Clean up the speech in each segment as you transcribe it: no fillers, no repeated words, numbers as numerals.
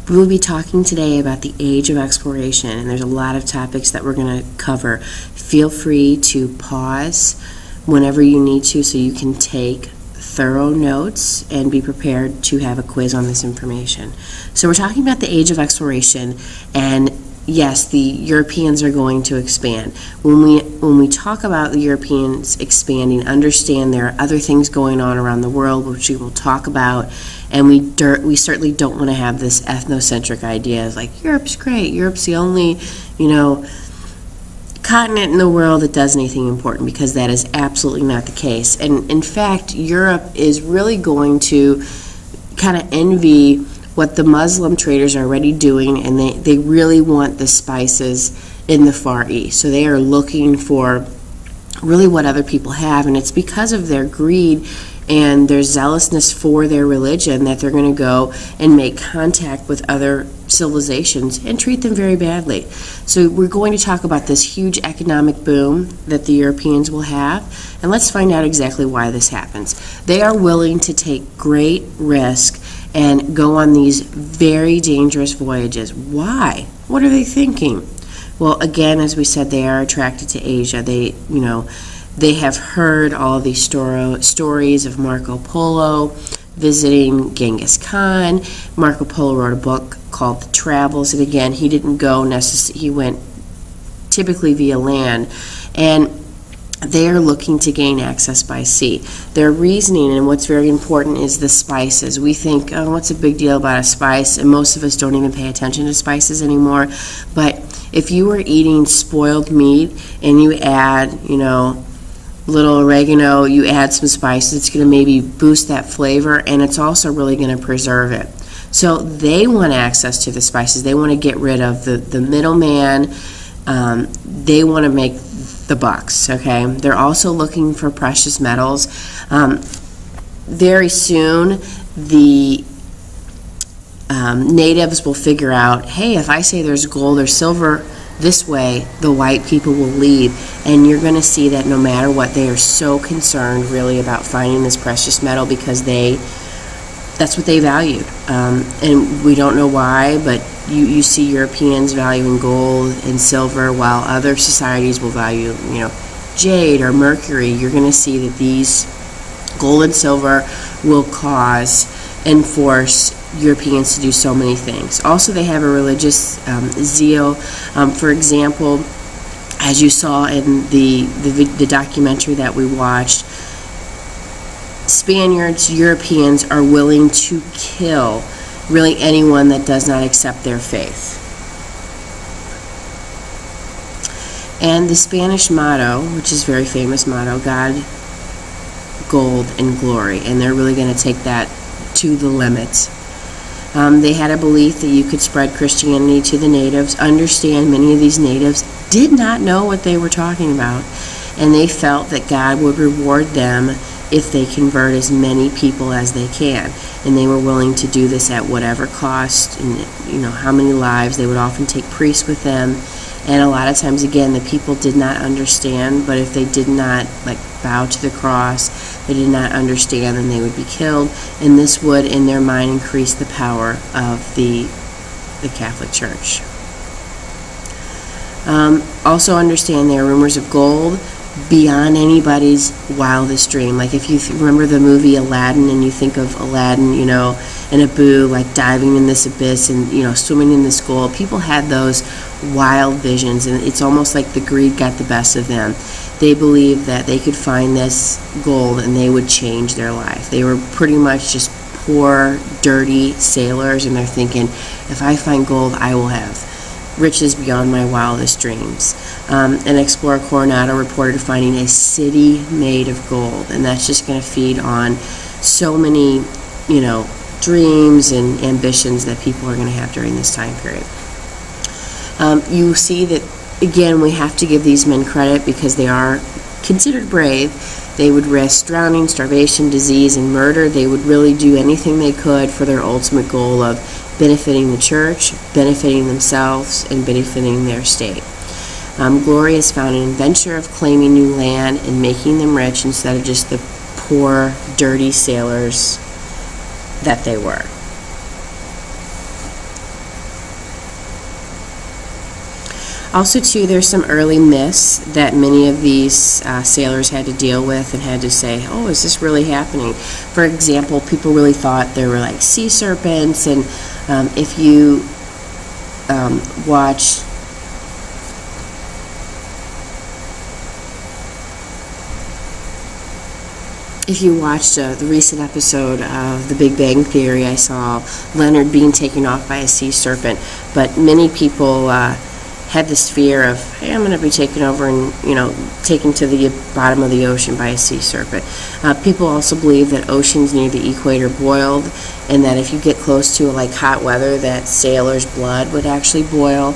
We will be talking today about the age of exploration, and there's a lot of topics that we're going to cover. Feel free to pause whenever you need to so you can take thorough notes and be prepared to have a quiz on this information. So we're talking about the age of exploration, and yes, the Europeans are going to expand. When we talk about the Europeans expanding, understand there are other things going on around the world which we will talk about, and we certainly don't want to have this ethnocentric idea of like Europe's great, Europe's the only, continent in the world that does anything important, because that is absolutely not the case. And in fact, Europe is really going to kind of envy what the Muslim traders are already doing, and they really want the spices in the Far East. So they are looking for really what other people have, and it's because of their greed and their zealousness for their religion that they're going to go and make contact with other civilizations and treat them very badly. So we're going to talk about this huge economic boom that the Europeans will have, and let's find out exactly why this happens. They are willing to take great risk and go on these very dangerous voyages. Why? What are they thinking? Well, again, as we said, they are attracted to Asia. They have heard all of these stories of Marco Polo visiting Genghis Khan. Marco Polo wrote a book called The Travels, and again, he didn't go he went typically via land, and they are looking to gain access by sea. Their reasoning, and what's very important, is the spices. We think, oh, what's a big deal about a spice? And most of us don't even pay attention to spices anymore. But if you were eating spoiled meat and you add, little oregano, you add some spices, it's going to maybe boost that flavor, and it's also really going to preserve it. So they want access to the spices. They want to get rid of the middleman. They want to make the bucks, okay? They're also looking for precious metals. Very soon, the natives will figure out, hey, if I say there's gold or silver this way, the white people will leave, and you're going to see that no matter what, they are so concerned really about finding this precious metal because that's what they valued. And we don't know why, but you see Europeans valuing gold and silver while other societies will value, jade or mercury. You're going to see that these gold and silver will cause and force Europeans to do so many things. Also, they have a religious zeal. For example, as you saw in the documentary that we watched, Spaniards, Europeans are willing to kill really anyone that does not accept their faith. And the Spanish motto, which is a very famous motto, God, gold, and glory, and they're really going to take that to the limits. They had a belief that you could spread Christianity to the natives. Understand, many of these natives did not know what they were talking about, and they felt that God would reward them if they convert as many people as they can, and they were willing to do this at whatever cost, and how many lives. They would often take priests with them, and a lot of times, again, the people did not understand, but if they did not bow to the cross, they did not understand, then they would be killed, and this would in their mind increase the power of the Catholic Church. Also understand there are rumors of gold beyond anybody's wildest dream. Like if you remember the movie Aladdin, and you think of Aladdin, and Abu diving in this abyss and swimming in this gold. People had those wild visions, and it's almost like the greed got the best of them. They believed that they could find this gold and they would change their life. They were pretty much just poor, dirty sailors, and they're thinking, if I find gold, I will have riches beyond my wildest dreams. An explorer, Coronado, reported finding a city made of gold, and that's just going to feed on so many, dreams and ambitions that people are going to have during this time period. You see that, again, we have to give these men credit because they are considered brave. They would risk drowning, starvation, disease, and murder. They would really do anything they could for their ultimate goal of benefiting the church, benefiting themselves, and benefiting their state. Glory is found in adventure of claiming new land and making them rich instead of just the poor, dirty sailors that they were. Also, too, there's some early myths that many of these sailors had to deal with and had to say, oh, is this really happening? For example, people really thought there were like sea serpents, and if you watch the recent episode of The Big Bang Theory, I saw Leonard being taken off by a sea serpent. But many people had this fear of, hey, I'm going to be taken over and, taken to the bottom of the ocean by a sea serpent. People also believe that oceans near the equator boiled, and that if you get close to hot weather, that sailors' blood would actually boil.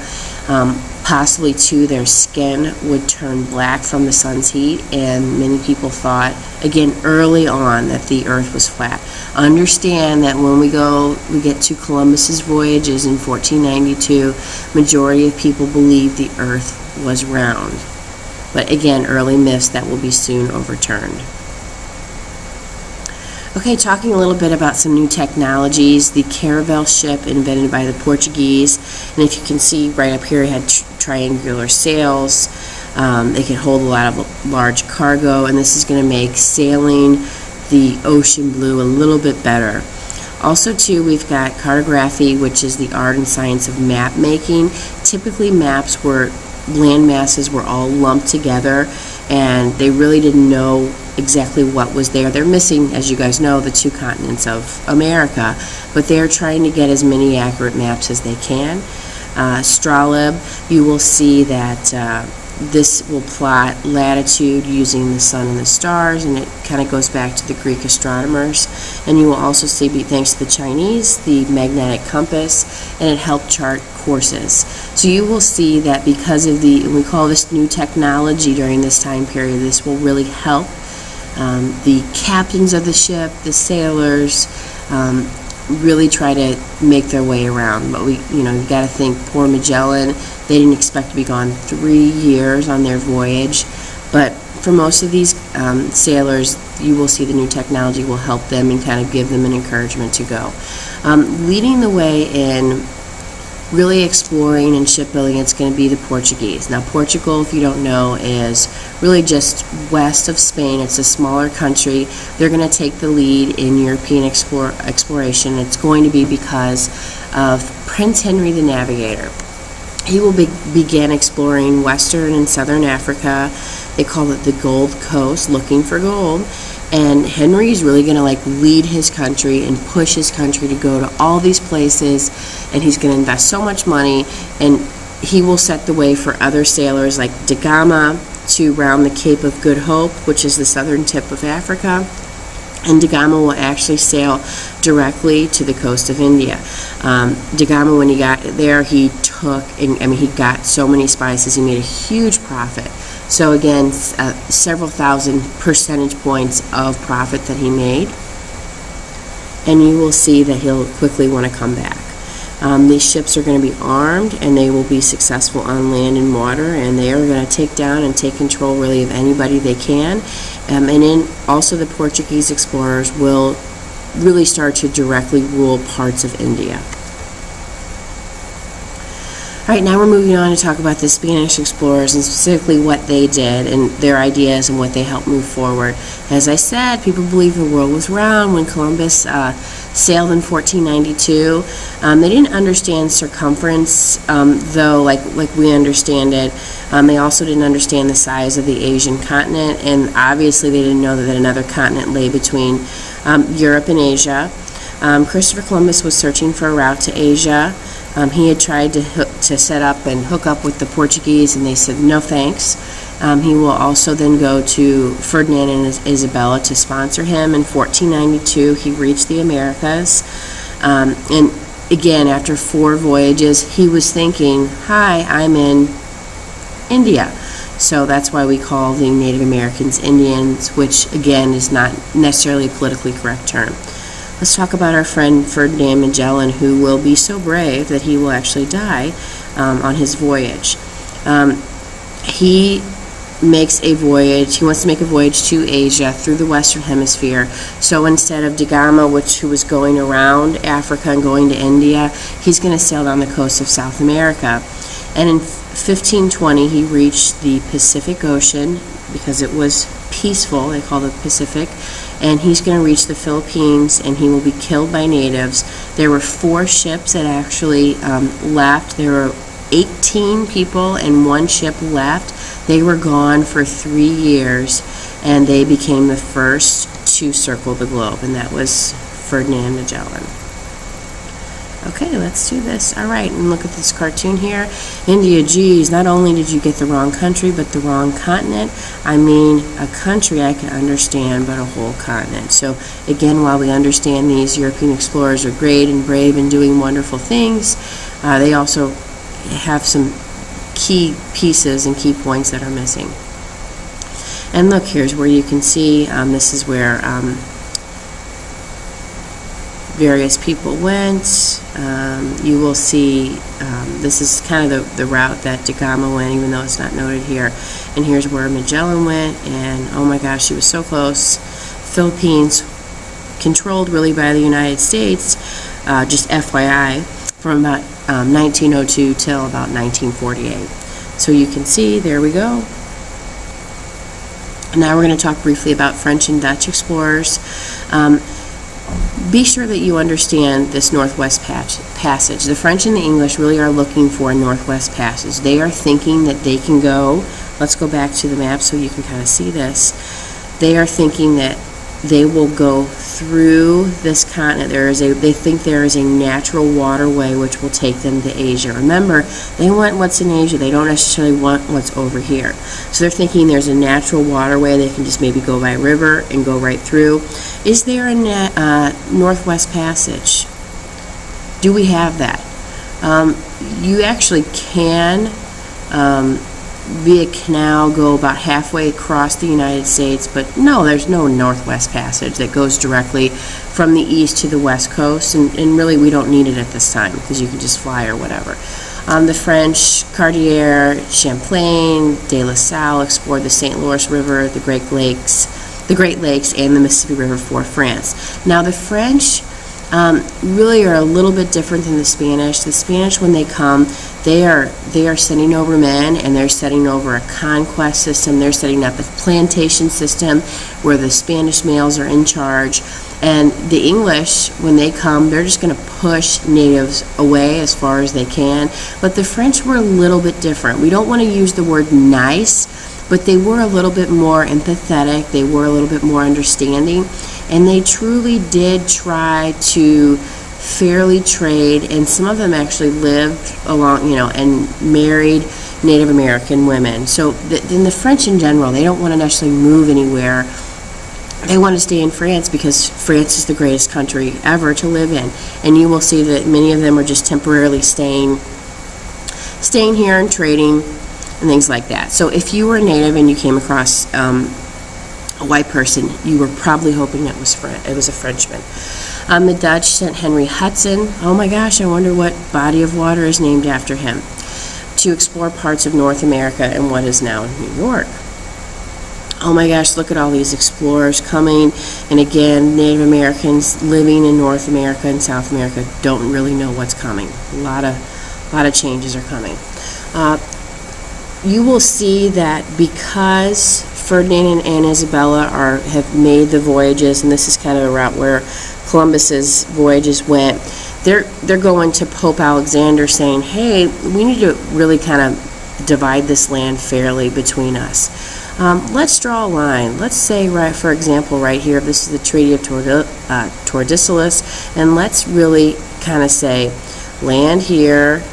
Possibly, too, their skin would turn black from the sun's heat, and many people thought, again, early on, that the earth was flat. Understand that when we get to Columbus's voyages in 1492, majority of people believed the earth was round. But again, early myths that will be soon overturned. Okay, talking a little bit about some new technologies. The caravel ship invented by the Portuguese, and if you can see right up here, it had triangular sails. They can hold a lot of large cargo, and this is going to make sailing the ocean blue a little bit better. Also, too, we've got cartography, which is the art and science of map making. Typically, maps were land masses were all lumped together, and they really didn't know exactly what was there. They're missing, as you guys know, the 2 continents of America, but they're trying to get as many accurate maps as they can. Stralib, you will see that this will plot latitude using the sun and the stars, and it kind of goes back to the Greek astronomers. And you will also see, thanks to the Chinese, the magnetic compass, and it helped chart courses. So you will see that because of we call this new technology during this time period, this will really help the captains of the ship, the sailors, really try to make their way around. But you've got to think, poor Magellan, they didn't expect to be gone 3 years on their voyage. But for most of these sailors, you will see the new technology will help them and kind of give them an encouragement to go. Leading the way in really exploring and shipbuilding, it's going to be the Portuguese. Now, Portugal, if you don't know, is really just west of Spain. It's a smaller country. They're going to take the lead in European exploration. It's going to be because of Prince Henry the Navigator. He will begin exploring western and southern Africa. They call it the Gold Coast, looking for gold. And Henry is really going to lead his country and push his country to go to all these places, and he's going to invest so much money, and he will set the way for other sailors like Da Gama to round the Cape of Good Hope, which is the southern tip of Africa. And Da Gama will actually sail directly to the coast of India. Da Gama, when he got there, he got so many spices, he made a huge profit. So again, several thousand percentage points of profit that he made. And you will see that he'll quickly want to come back. These ships are going to be armed, and they will be successful on land and water, and they are going to take down and take control really of anybody they can. And then also the Portuguese explorers will really start to directly rule parts of India. All right, now we're moving on to talk about the Spanish explorers and specifically what they did and their ideas and what they helped move forward. As I said, people believe the world was round when Columbus sailed in 1492. They didn't understand circumference, though, like we understand it. They also didn't understand the size of the Asian continent, and obviously they didn't know that another continent lay between Europe and Asia. Christopher Columbus was searching for a route to Asia. He had tried to set up and hook up with the Portuguese, and they said no thanks. He will also then go to Ferdinand and Isabella to sponsor him. In 1492, he reached the Americas. And again, after 4 voyages, he was thinking, hi, I'm in India. So that's why we call the Native Americans Indians, which again is not necessarily a politically correct term. Let's talk about our friend Ferdinand Magellan, who will be so brave that he will actually die on his voyage. He makes a voyage. He wants to make a voyage to Asia through the Western Hemisphere. So instead of Da Gama, who was going around Africa and going to India, he's going to sail down the coast of South America. And in 1520, he reached the Pacific Ocean because it was peaceful. They called it the Pacific. And he's going to reach the Philippines, and he will be killed by natives. There were 4 ships that actually left. There were 18 people, and 1 ship left. They were gone for 3 years, and they became the first to circle the globe, and that was Ferdinand Magellan. Okay, let's do this. All right, and look at this cartoon here. India, geez, not only did you get the wrong country, but the wrong continent. I mean, a country I can understand, but a whole continent. So, again, while we understand these European explorers are great and brave and doing wonderful things, they also have some key pieces and key points that are missing. And look, here's where you can see, this is where various people went. You will see this is kind of the route that Da Gama went, even though it's not noted here. And here's where Magellan went, and oh my gosh, she was so close. Philippines, controlled really by the United States, just FYI, from about 1902 till about 1948. So you can see, there we go. Now we're going to talk briefly about French and Dutch explorers. Be sure that you understand this Northwest Passage. The French and the English really are looking for a Northwest Passage. They are thinking that they can go, let's go back to the map so you can kind of see this. They are thinking that they will go through this continent. They think there is a natural waterway which will take them to Asia. Remember, they want what's in Asia. They don't necessarily want what's over here. So they're thinking there's a natural waterway. They can just maybe go by river and go right through. Is there a Northwest Passage? Do we have that? You actually can, via canal, go about halfway across the United States, but no, there's no Northwest Passage that goes directly from the east to the west coast, and really we don't need it at this time because you can just fly or whatever. The French, Cartier, Champlain, De La Salle explored the St. Lawrence River, the Great Lakes, and the Mississippi River for France. Now the French really are a little bit different than the Spanish. The Spanish, when they come, they are sending over men, and they're setting over a conquest system. They're setting up a plantation system where the Spanish males are in charge. And the English, when they come, they're just going to push natives away as far as they can. But the French were a little bit different. We don't want to use the word nice, but they were a little bit more empathetic. They were a little bit more understanding. And they truly did try to fairly trade, and some of them actually lived along, and married Native American women. So in the French in general, they don't want to necessarily move anywhere. They want to stay in France because France is the greatest country ever to live in. And you will see that many of them are just temporarily staying here and trading and things like that. So if you were a native and you came across a white person, you were probably hoping it was a Frenchman. The Dutch sent Henry Hudson. Oh my gosh, I wonder what body of water is named after him, to explore parts of North America and what is now New York. Oh my gosh, look at all these explorers coming. And again, Native Americans living in North America and South America don't really know what's coming. A lot of changes are coming. You will see that because Ferdinand and Isabella have made the voyages, and this is kind of a route where Columbus's voyages went, they're going to Pope Alexander saying, hey, we need to really kind of divide this land fairly between us. Let's draw a line. Let's say, for example, right here, this is the Treaty of Tordesillas, and let's really kind of say, land here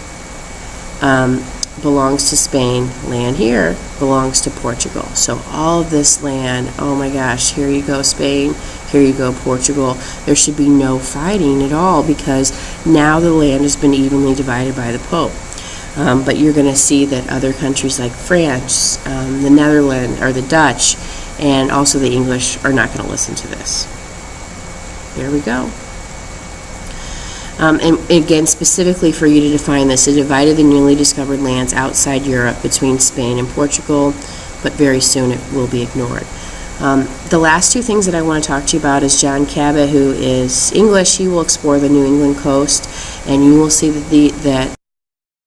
belongs to Spain, land here belongs to Portugal. So all of this land, oh my gosh, here you go Spain, here you go Portugal. There should be no fighting at all because now the land has been evenly divided by the Pope. But you're going to see that other countries like France, the Netherlands, or the Dutch, and also the English are not going to listen to this. There we go. And again, specifically for you to define this, it divided the newly discovered lands outside Europe between Spain and Portugal, but very soon it will be ignored. The last two things that I want to talk to you about is John Cabot, who is English. He will explore the New England coast, and you will see that